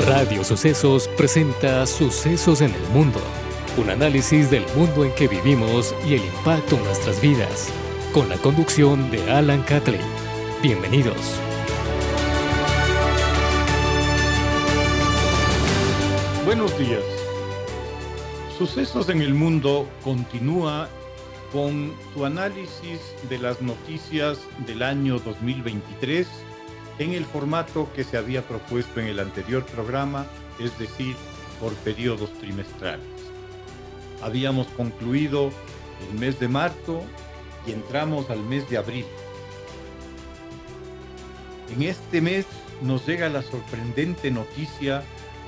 Radio Sucesos presenta Sucesos en el Mundo, un análisis del mundo en que vivimos y el impacto en nuestras vidas, con la conducción de Alan Catley. Bienvenidos. Buenos días. Sucesos en el Mundo continúa con su análisis de las noticias del año 2023 en el formato que se había propuesto en el anterior programa, es decir, por periodos trimestrales. Habíamos concluido el mes de marzo y entramos al mes de abril. En este mes nos llega la sorprendente noticia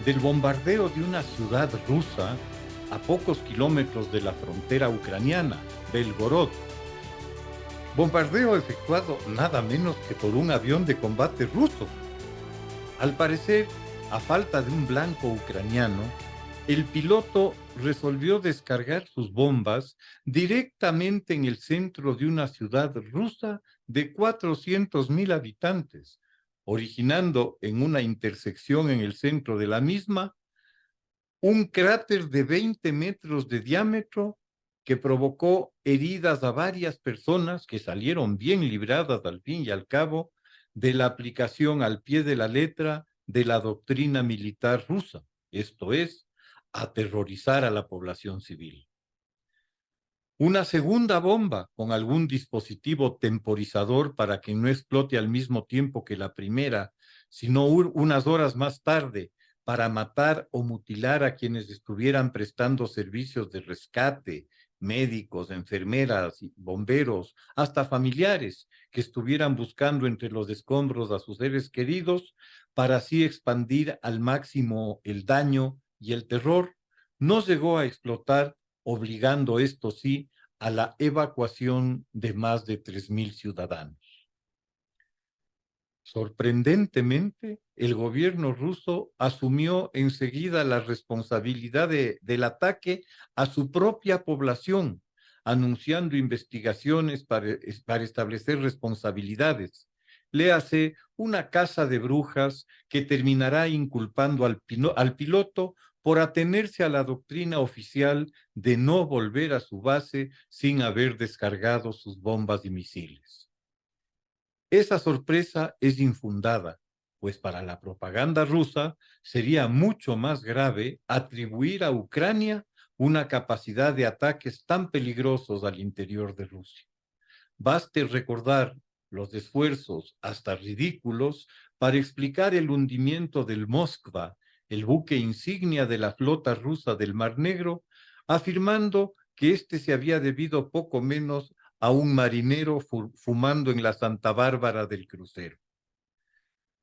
del bombardeo de una ciudad rusa a pocos kilómetros de la frontera ucraniana, Belgorod. Bombardeo efectuado nada menos que por un avión de combate ruso. Al parecer, a falta de un blanco ucraniano, el piloto resolvió descargar sus bombas directamente en el centro de una ciudad rusa de 400,000 habitantes, originando en una intersección en el centro de la misma un cráter de 20 metros de diámetro que provocó heridas a varias personas que salieron bien libradas al fin y al cabo de la aplicación al pie de la letra de la doctrina militar rusa, esto es, aterrorizar a la población civil. Una segunda bomba con algún dispositivo temporizador para que no explote al mismo tiempo que la primera, sino unas horas más tarde, para matar o mutilar a quienes estuvieran prestando servicios de rescate, médicos, enfermeras, bomberos, hasta familiares que estuvieran buscando entre los escombros a sus seres queridos, para así expandir al máximo el daño y el terror, no llegó a explotar, obligando esto sí a la evacuación de más de 3,000 ciudadanos. Sorprendentemente, el gobierno ruso asumió enseguida la responsabilidad del ataque a su propia población, anunciando investigaciones para establecer responsabilidades. Léase una caza de brujas que terminará inculpando al piloto por atenerse a la doctrina oficial de no volver a su base sin haber descargado sus bombas y misiles. Esa sorpresa es infundada, pues para la propaganda rusa sería mucho más grave atribuir a Ucrania una capacidad de ataques tan peligrosos al interior de Rusia. Baste recordar los esfuerzos, hasta ridículos, para explicar el hundimiento del Moskva, el buque insignia de la flota rusa del Mar Negro, afirmando que este se había debido poco menos a un marinero fumando en la Santa Bárbara del crucero.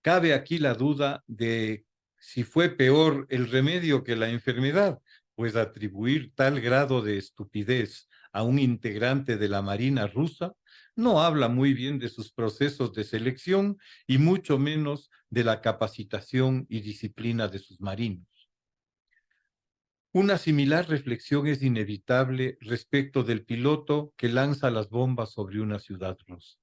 Cabe aquí la duda de si fue peor el remedio que la enfermedad, pues atribuir tal grado de estupidez a un integrante de la Marina rusa no habla muy bien de sus procesos de selección y mucho menos de la capacitación y disciplina de sus marinos. Una similar reflexión es inevitable respecto del piloto que lanza las bombas sobre una ciudad rusa.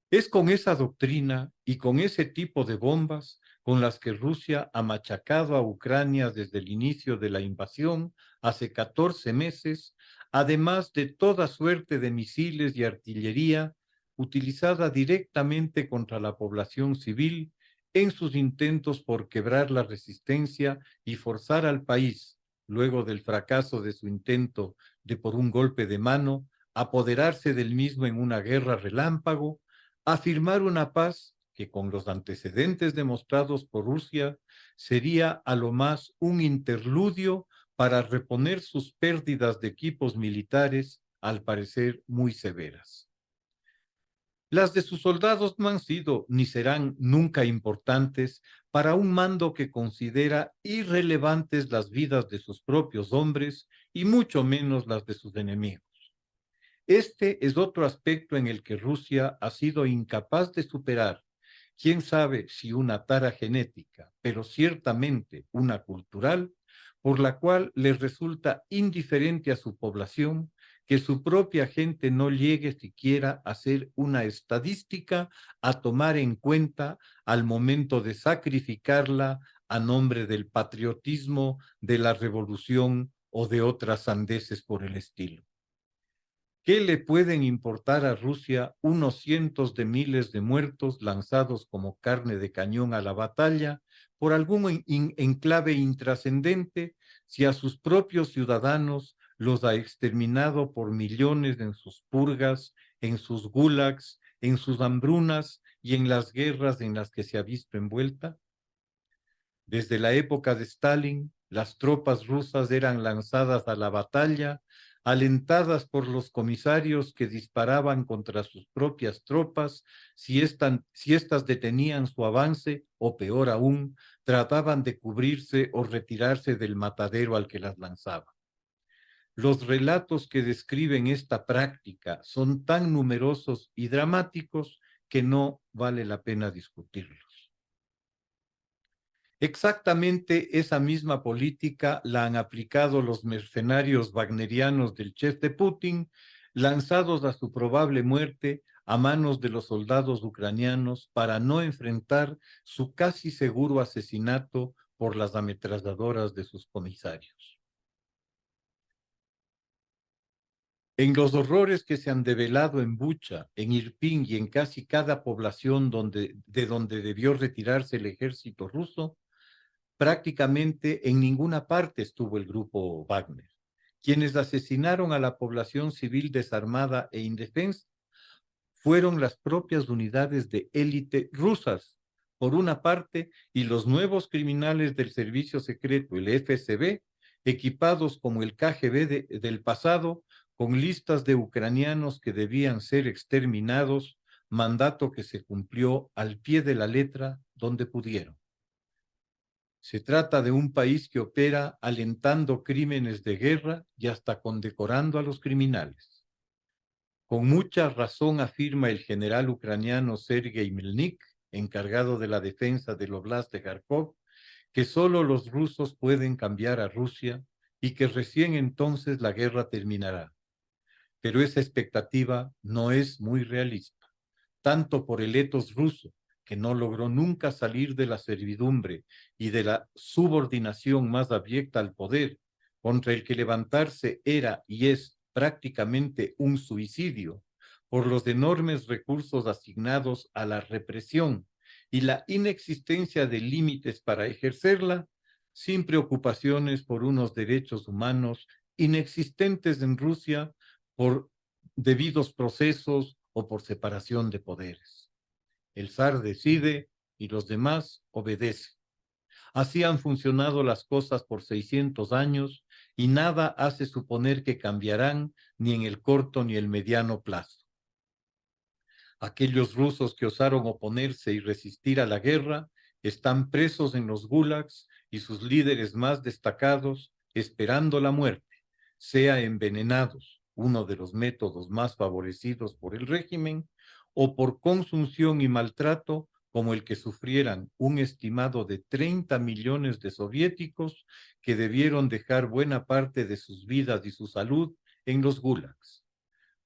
Es con esa doctrina y con ese tipo de bombas con las que Rusia ha machacado a Ucrania desde el inicio de la invasión hace 14 meses, además de toda suerte de misiles y artillería utilizada directamente contra la población civil en sus intentos por quebrar la resistencia y forzar al país, luego del fracaso de su intento de por un golpe de mano, apoderarse del mismo en una guerra relámpago, a firmar una paz que con los antecedentes demostrados por Rusia sería a lo más un interludio para reponer sus pérdidas de equipos militares, al parecer muy severas. Las de sus soldados no han sido ni serán nunca importantes para un mando que considera irrelevantes las vidas de sus propios hombres y mucho menos las de sus enemigos. Este es otro aspecto en el que Rusia ha sido incapaz de superar, quién sabe si una tara genética, pero ciertamente una cultural, por la cual les resulta indiferente a su población que su propia gente no llegue siquiera a ser una estadística a tomar en cuenta al momento de sacrificarla a nombre del patriotismo, de la revolución o de otras sandeces por el estilo. ¿Qué le pueden importar a Rusia unos cientos de miles de muertos lanzados como carne de cañón a la batalla por algún enclave intrascendente si a sus propios ciudadanos los ha exterminado por millones en sus purgas, en sus gulags, en sus hambrunas y en las guerras en las que se ha visto envuelta? Desde la época de Stalin, las tropas rusas eran lanzadas a la batalla, alentadas por los comisarios que disparaban contra sus propias tropas si estas detenían su avance o, peor aún, trataban de cubrirse o retirarse del matadero al que las lanzaba. Los relatos que describen esta práctica son tan numerosos y dramáticos que no vale la pena discutirlos. Exactamente esa misma política la han aplicado los mercenarios wagnerianos del chef de Putin, lanzados a su probable muerte a manos de los soldados ucranianos para no enfrentar su casi seguro asesinato por las ametralladoras de sus comisarios. En los horrores que se han develado en Bucha, en Irpin y en casi cada población de donde debió retirarse el ejército ruso, prácticamente en ninguna parte estuvo el grupo Wagner. Quienes asesinaron a la población civil desarmada e indefensa fueron las propias unidades de élite rusas, por una parte, y los nuevos criminales del servicio secreto, el FSB, equipados como el KGB del pasado, con listas de ucranianos que debían ser exterminados, mandato que se cumplió al pie de la letra donde pudieron. Se trata de un país que opera alentando crímenes de guerra y hasta condecorando a los criminales. Con mucha razón afirma el general ucraniano Sergei Melnik, encargado de la defensa del Oblast de Kharkov, que solo los rusos pueden cambiar a Rusia y que recién entonces la guerra terminará. Pero esa expectativa no es muy realista, tanto por el etos ruso, que no logró nunca salir de la servidumbre y de la subordinación más abyecta al poder, contra el que levantarse era y es prácticamente un suicidio, por los enormes recursos asignados a la represión y la inexistencia de límites para ejercerla, sin preocupaciones por unos derechos humanos inexistentes en Rusia por debidos procesos o por separación de poderes. El zar decide y los demás obedecen. Así han funcionado las cosas por 600 años y nada hace suponer que cambiarán ni en el corto ni el mediano plazo. Aquellos rusos que osaron oponerse y resistir a la guerra están presos en los gulags y sus líderes más destacados esperando la muerte, sea envenenados, uno de los métodos más favorecidos por el régimen, o por consunción y maltrato, como el que sufrieran un estimado de 30 millones de soviéticos que debieron dejar buena parte de sus vidas y su salud en los gulags.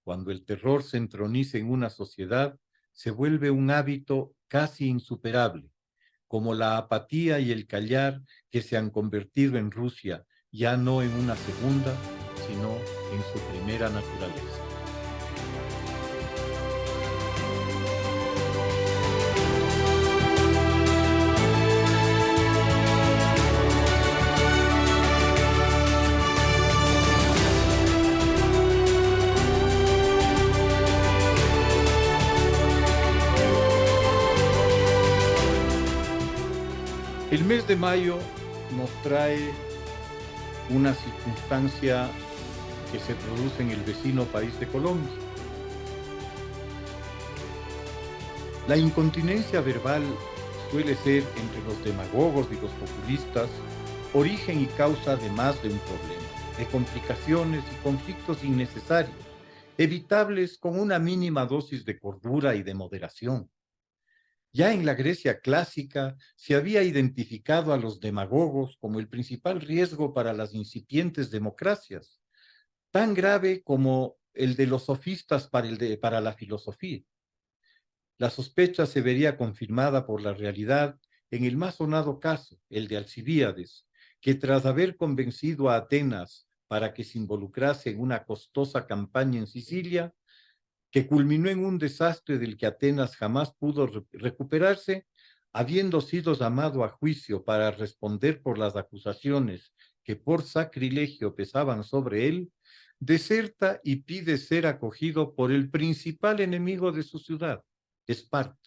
Cuando el terror se entroniza en una sociedad, se vuelve un hábito casi insuperable, como la apatía y el callar que se han convertido en Rusia, ya no en una segunda, sino en su primera naturaleza. El mes de mayo nos trae una circunstancia que se produce en el vecino país de Colombia. La incontinencia verbal suele ser entre los demagogos y los populistas origen y causa de más de un problema, de complicaciones y conflictos innecesarios, evitables con una mínima dosis de cordura y de moderación. Ya en la Grecia clásica se había identificado a los demagogos como el principal riesgo para las incipientes democracias, tan grave como el de los sofistas para la filosofía. La sospecha se vería confirmada por la realidad en el más sonado caso, el de Alcibíades, que tras haber convencido a Atenas para que se involucrase en una costosa campaña en Sicilia, que culminó en un desastre del que Atenas jamás pudo recuperarse, habiendo sido llamado a juicio para responder por las acusaciones que por sacrilegio pesaban sobre él, deserta y pide ser acogido por el principal enemigo de su ciudad, Esparta.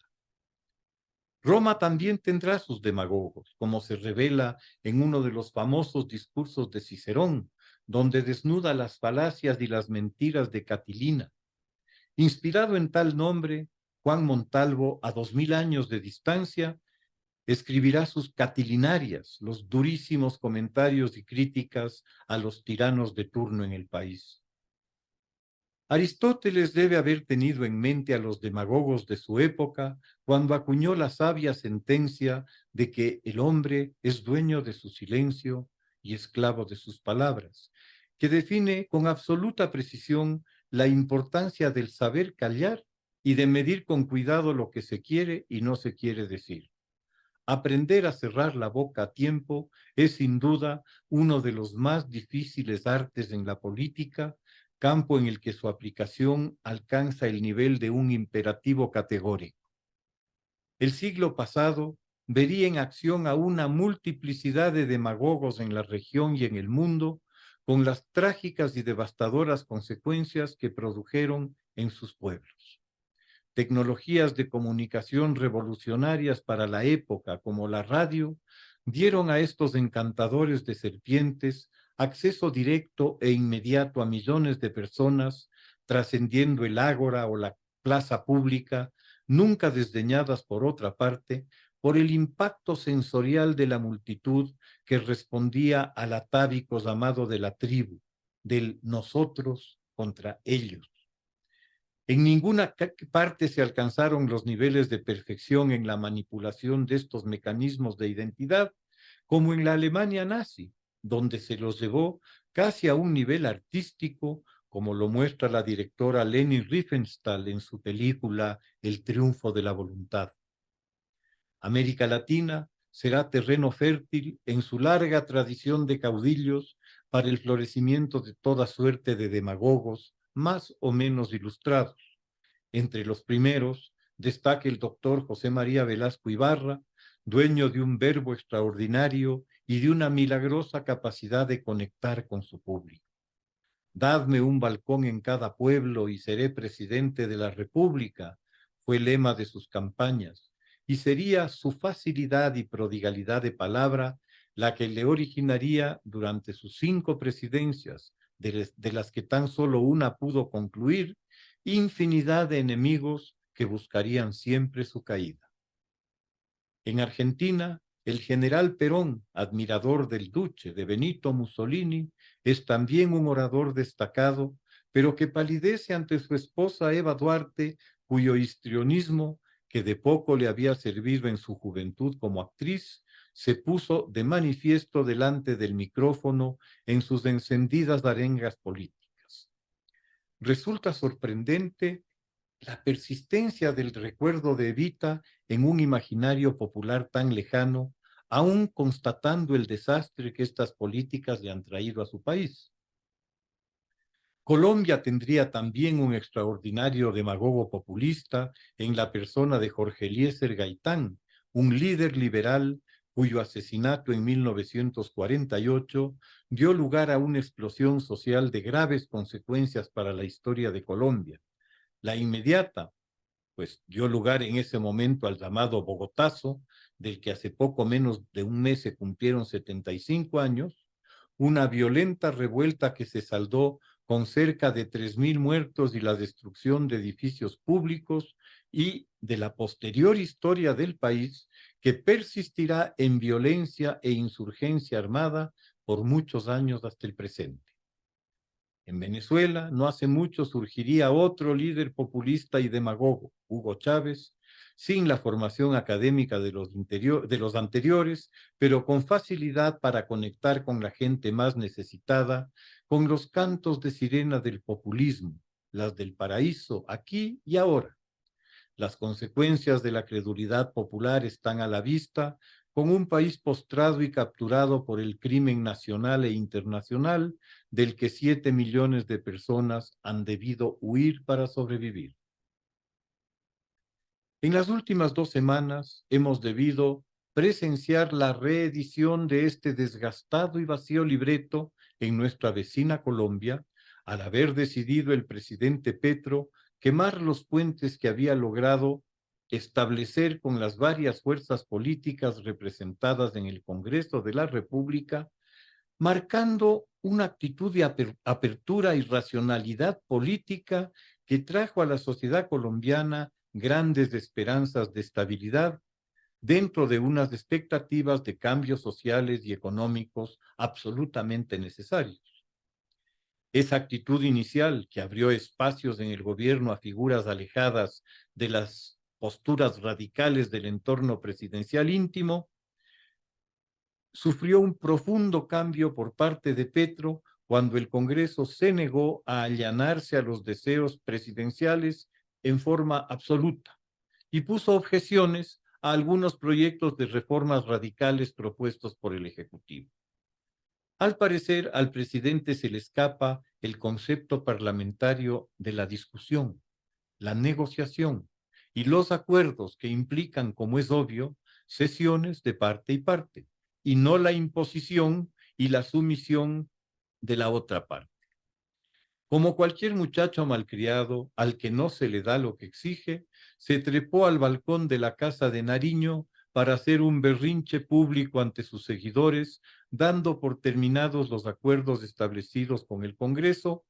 Roma también tendrá sus demagogos, como se revela en uno de los famosos discursos de Cicerón, donde desnuda las falacias y las mentiras de Catilina. Inspirado en tal nombre, Juan Montalvo, a 2000 años de distancia, escribirá sus Catilinarias, los durísimos comentarios y críticas a los tiranos de turno en el país. Aristóteles debe haber tenido en mente a los demagogos de su época cuando acuñó la sabia sentencia de que el hombre es dueño de su silencio y esclavo de sus palabras, que define con absoluta precisión la importancia del saber callar y de medir con cuidado lo que se quiere y no se quiere decir. Aprender a cerrar la boca a tiempo es sin duda uno de los más difíciles artes en la política, campo en el que su aplicación alcanza el nivel de un imperativo categórico. El siglo pasado vería en acción a una multiplicidad de demagogos en la región y en el mundo, con las trágicas y devastadoras consecuencias que produjeron en sus pueblos. Tecnologías de comunicación revolucionarias para la época, como la radio, dieron a estos encantadores de serpientes acceso directo e inmediato a millones de personas, trascendiendo el ágora o la plaza pública, nunca desdeñadas por otra parte, por el impacto sensorial de la multitud que respondía al atávico llamado de la tribu, del nosotros contra ellos. En ninguna parte se alcanzaron los niveles de perfección en la manipulación de estos mecanismos de identidad, como en la Alemania nazi, donde se los llevó casi a un nivel artístico, como lo muestra la directora Leni Riefenstahl en su película El triunfo de la voluntad. América Latina será terreno fértil en su larga tradición de caudillos para el florecimiento de toda suerte de demagogos, más o menos ilustrados. Entre los primeros destaca el doctor José María Velasco Ibarra, dueño de un verbo extraordinario y de una milagrosa capacidad de conectar con su público. Dadme un balcón en cada pueblo y seré presidente de la República, fue el lema de sus campañas, y sería su facilidad y prodigalidad de palabra la que le originaría durante sus 5 presidencias, de las que tan solo una pudo concluir, infinidad de enemigos que buscarían siempre su caída. En Argentina, el general Perón, admirador del Duce de Benito Mussolini, es también un orador destacado, pero que palidece ante su esposa Eva Duarte, cuyo histrionismo, que de poco le había servido en su juventud como actriz, se puso de manifiesto delante del micrófono en sus encendidas arengas políticas. Resulta sorprendente la persistencia del recuerdo de Evita en un imaginario popular tan lejano, aún constatando el desastre que estas políticas le han traído a su país. Colombia tendría también un extraordinario demagogo populista en la persona de Jorge Eliezer Gaitán, un líder liberal cuyo asesinato en 1948 dio lugar a una explosión social de graves consecuencias para la historia de Colombia. La inmediata, pues dio lugar en ese momento al llamado Bogotazo, del que hace poco menos de un mes se cumplieron 75 años, una violenta revuelta que se saldó con cerca de 3.000 muertos y la destrucción de edificios públicos y de la posterior historia del país que persistirá en violencia e insurgencia armada por muchos años hasta el presente. En Venezuela, no hace mucho surgiría otro líder populista y demagogo, Hugo Chávez, sin la formación académica de los anteriores, pero con facilidad para conectar con la gente más necesitada, con los cantos de sirena del populismo, las del paraíso, aquí y ahora. Las consecuencias de la credulidad popular están a la vista, con un país postrado y capturado por el crimen nacional e internacional, del que 7 millones de personas han debido huir para sobrevivir. En las últimas 2 semanas hemos debido presenciar la reedición de este desgastado y vacío libreto en nuestra vecina Colombia, al haber decidido el presidente Petro quemar los puentes que había logrado establecer con las varias fuerzas políticas representadas en el Congreso de la República, marcando una actitud de apertura y racionalidad política que trajo a la sociedad colombiana grandes esperanzas de estabilidad dentro de unas expectativas de cambios sociales y económicos absolutamente necesarios. Esa actitud inicial que abrió espacios en el gobierno a figuras alejadas de las posturas radicales del entorno presidencial íntimo, sufrió un profundo cambio por parte de Petro cuando el Congreso se negó a allanarse a los deseos presidenciales en forma absoluta y puso objeciones a algunos proyectos de reformas radicales propuestos por el Ejecutivo. Al parecer, al presidente se le escapa el concepto parlamentario de la discusión, la negociación y los acuerdos que implican, como es obvio, cesiones de parte y parte, y no la imposición y la sumisión de la otra parte. Como cualquier muchacho malcriado al que no se le da lo que exige, se trepó al balcón de la casa de Nariño para hacer un berrinche público ante sus seguidores, dando por terminados los acuerdos establecidos con el Congreso,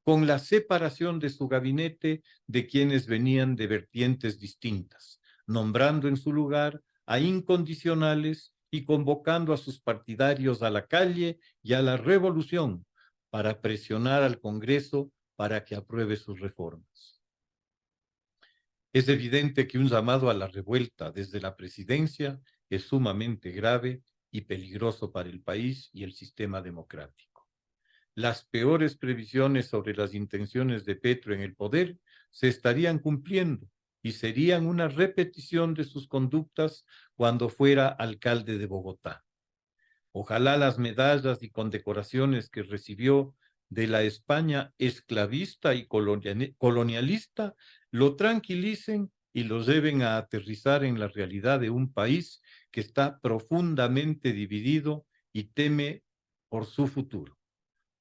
con la separación de su gabinete de quienes venían de vertientes distintas, nombrando en su lugar a incondicionales y convocando a sus partidarios a la calle y a la revolución para presionar al Congreso para que apruebe sus reformas. Es evidente que un llamado a la revuelta desde la presidencia es sumamente grave y peligroso para el país y el sistema democrático. Las peores previsiones sobre las intenciones de Petro en el poder se estarían cumpliendo y serían una repetición de sus conductas cuando fuera alcalde de Bogotá. Ojalá las medallas y condecoraciones que recibió de la España esclavista y colonialista lo tranquilicen y lo lleven a aterrizar en la realidad de un país que está profundamente dividido y teme por su futuro.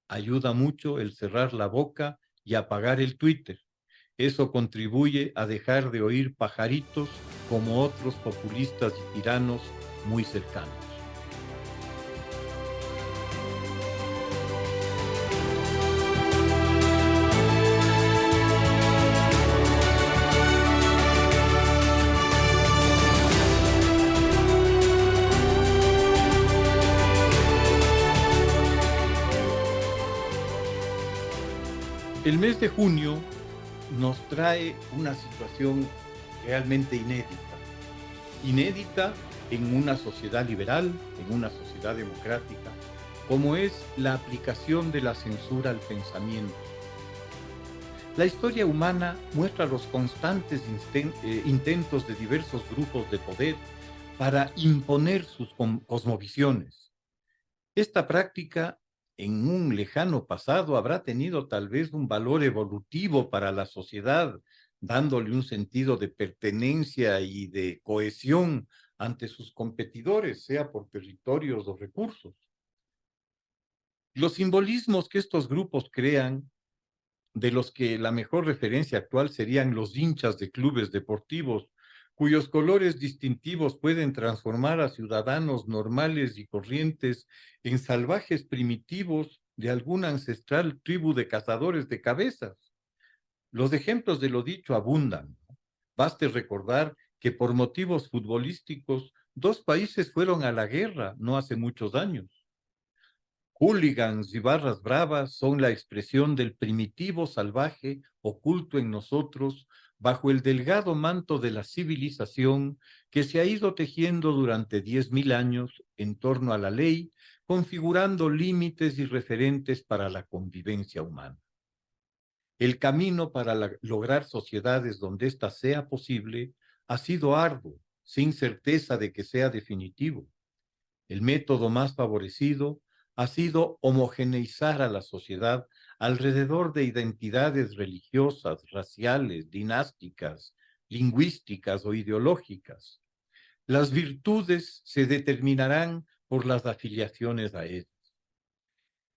Ayuda mucho el cerrar la boca y apagar el Twitter. Eso contribuye a dejar de oír pajaritos como otros populistas y tiranos muy cercanos. El mes de junio nos trae una situación realmente inédita en una sociedad liberal, en una sociedad democrática, como es la aplicación de la censura al pensamiento. La historia humana muestra los constantes intentos de diversos grupos de poder para imponer sus cosmovisiones. Esta práctica en un lejano pasado habrá tenido tal vez un valor evolutivo para la sociedad, dándole un sentido de pertenencia y de cohesión ante sus competidores, sea por territorios o recursos. Los simbolismos que estos grupos crean, de los que la mejor referencia actual serían los hinchas de clubes deportivos, cuyos colores distintivos pueden transformar a ciudadanos normales y corrientes en salvajes primitivos de alguna ancestral tribu de cazadores de cabezas. Los ejemplos de lo dicho abundan. Baste recordar que por motivos futbolísticos 2 países fueron a la guerra no hace muchos años. Hooligans y barras bravas son la expresión del primitivo salvaje oculto en nosotros bajo el delgado manto de la civilización que se ha ido tejiendo durante 10.000 años en torno a la ley, configurando límites y referentes para la convivencia humana. El camino para lograr sociedades donde ésta sea posible ha sido arduo, sin certeza de que sea definitivo. El método más favorecido ha sido homogeneizar a la sociedad alrededor de identidades religiosas, raciales, dinásticas, lingüísticas o ideológicas. Las virtudes se determinarán por las afiliaciones a ellas.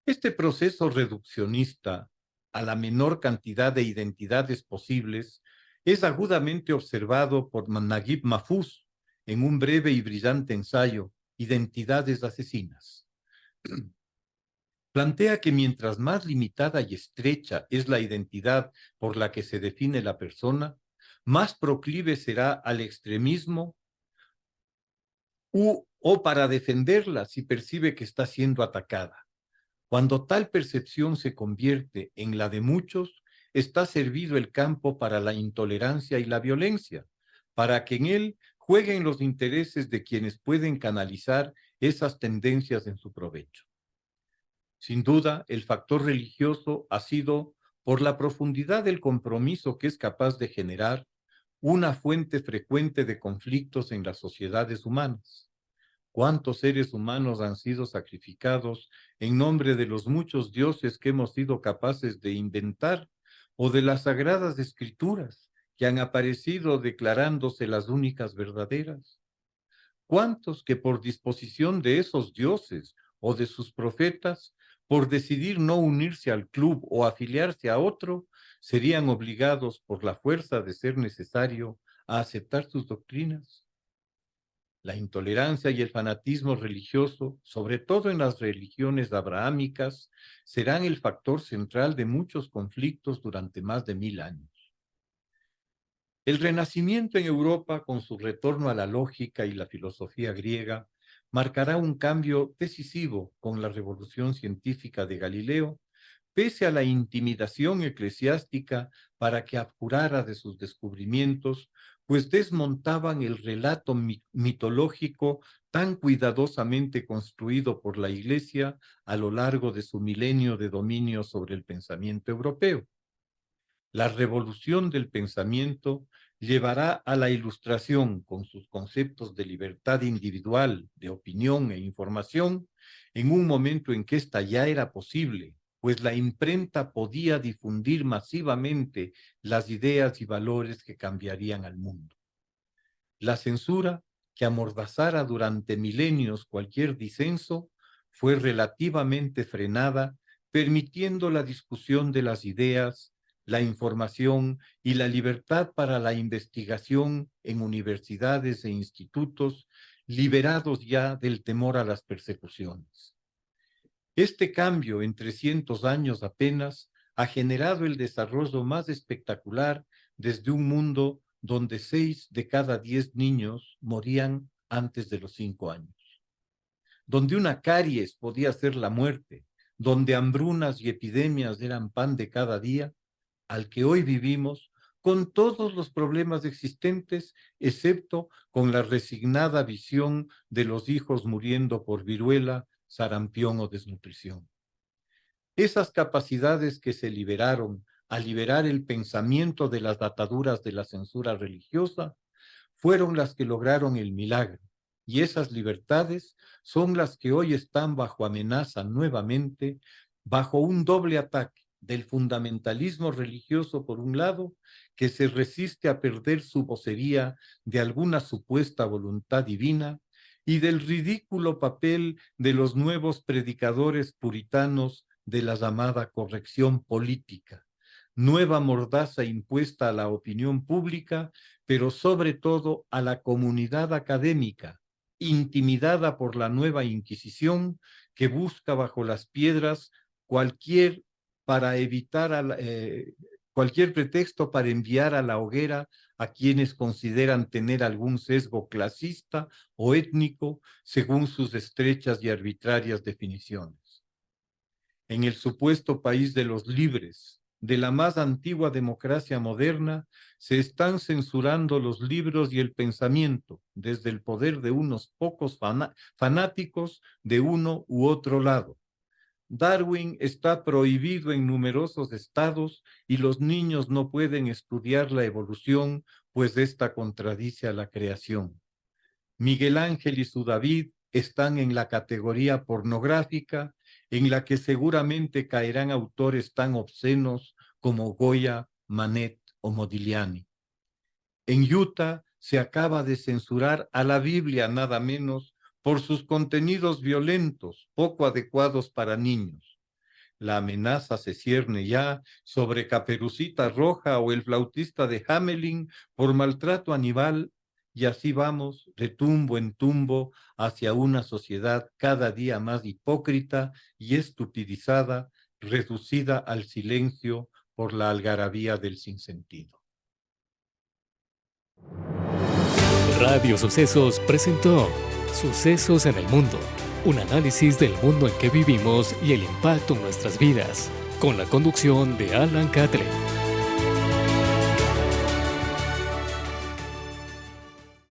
Este proceso reduccionista a la menor cantidad de identidades posibles es agudamente observado por Naguib Mahfouz en un breve y brillante ensayo, Identidades asesinas. Plantea que mientras más limitada y estrecha es la identidad por la que se define la persona, más proclive será al extremismo o para defenderla si percibe que está siendo atacada. Cuando tal percepción se convierte en la de muchos, está servido el campo para la intolerancia y la violencia, para que en él jueguen los intereses de quienes pueden canalizar esas tendencias en su provecho. Sin duda, el factor religioso ha sido, por la profundidad del compromiso que es capaz de generar, una fuente frecuente de conflictos en las sociedades humanas. ¿Cuántos seres humanos han sido sacrificados en nombre de los muchos dioses que hemos sido capaces de inventar o de las sagradas escrituras que han aparecido declarándose las únicas verdaderas? ¿Cuántos que por disposición de esos dioses o de sus profetas, por decidir no unirse al club o afiliarse a otro, serían obligados por la fuerza de ser necesario a aceptar sus doctrinas? La intolerancia y el fanatismo religioso, sobre todo en las religiones abrahámicas, serán el factor central de muchos conflictos durante más de 1000 años. El Renacimiento en Europa, con su retorno a la lógica y la filosofía griega, marcará un cambio decisivo con la revolución científica de Galileo, pese a la intimidación eclesiástica para que apurara de sus descubrimientos, pues desmontaban el relato mitológico tan cuidadosamente construido por la Iglesia a lo largo de su milenio de dominio sobre el pensamiento europeo. La revolución del pensamiento llevará a la Ilustración, con sus conceptos de libertad individual, de opinión e información, en un momento en que ésta ya era posible, pues la imprenta podía difundir masivamente las ideas y valores que cambiarían al mundo. La censura, que amordazara durante milenios cualquier disenso, fue relativamente frenada, permitiendo la discusión de las ideas, la información y la libertad para la investigación en universidades e institutos, liberados ya del temor a las persecuciones. Este cambio en 300 años apenas ha generado el desarrollo más espectacular desde un mundo donde 6 de cada 10 niños morían antes de los 5 años, donde una caries podía ser la muerte, donde hambrunas y epidemias eran pan de cada día, al que hoy vivimos con todos los problemas existentes, excepto con la resignada visión de los hijos muriendo por viruela, sarampión o desnutrición. Esas capacidades que se liberaron al liberar el pensamiento de las ataduras de la censura religiosa fueron las que lograron el milagro, y esas libertades son las que hoy están bajo amenaza nuevamente, bajo un doble ataque del fundamentalismo religioso por un lado, que se resiste a perder su vocería de alguna supuesta voluntad divina, y del ridículo papel de los nuevos predicadores puritanos de la llamada corrección política, nueva mordaza impuesta a la opinión pública, pero sobre todo a la comunidad académica, intimidada por la nueva Inquisición, que busca bajo las piedras cualquier cualquier pretexto para enviar a la hoguera a quienes consideran tener algún sesgo clasista o étnico según sus estrechas y arbitrarias definiciones. En el supuesto país de los libres, de la más antigua democracia moderna, se están censurando los libros y el pensamiento desde el poder de unos pocos fanáticos de uno u otro lado. Darwin está prohibido en numerosos estados y los niños no pueden estudiar la evolución, pues esta contradice a la creación. Miguel Ángel y su David están en la categoría pornográfica, en la que seguramente caerán autores tan obscenos como Goya, Manet o Modigliani. En Utah se acaba de censurar a la Biblia nada menos por sus contenidos violentos, poco adecuados para niños. La amenaza se cierne ya sobre Caperucita Roja o el flautista de Hamelin por maltrato animal, y así vamos de tumbo en tumbo hacia una sociedad cada día más hipócrita y estupidizada, reducida al silencio por la algarabía del sinsentido. Radio Sucesos presentó Sucesos en el Mundo, un análisis del mundo en que vivimos y el impacto en nuestras vidas, con la conducción de Alan Catley.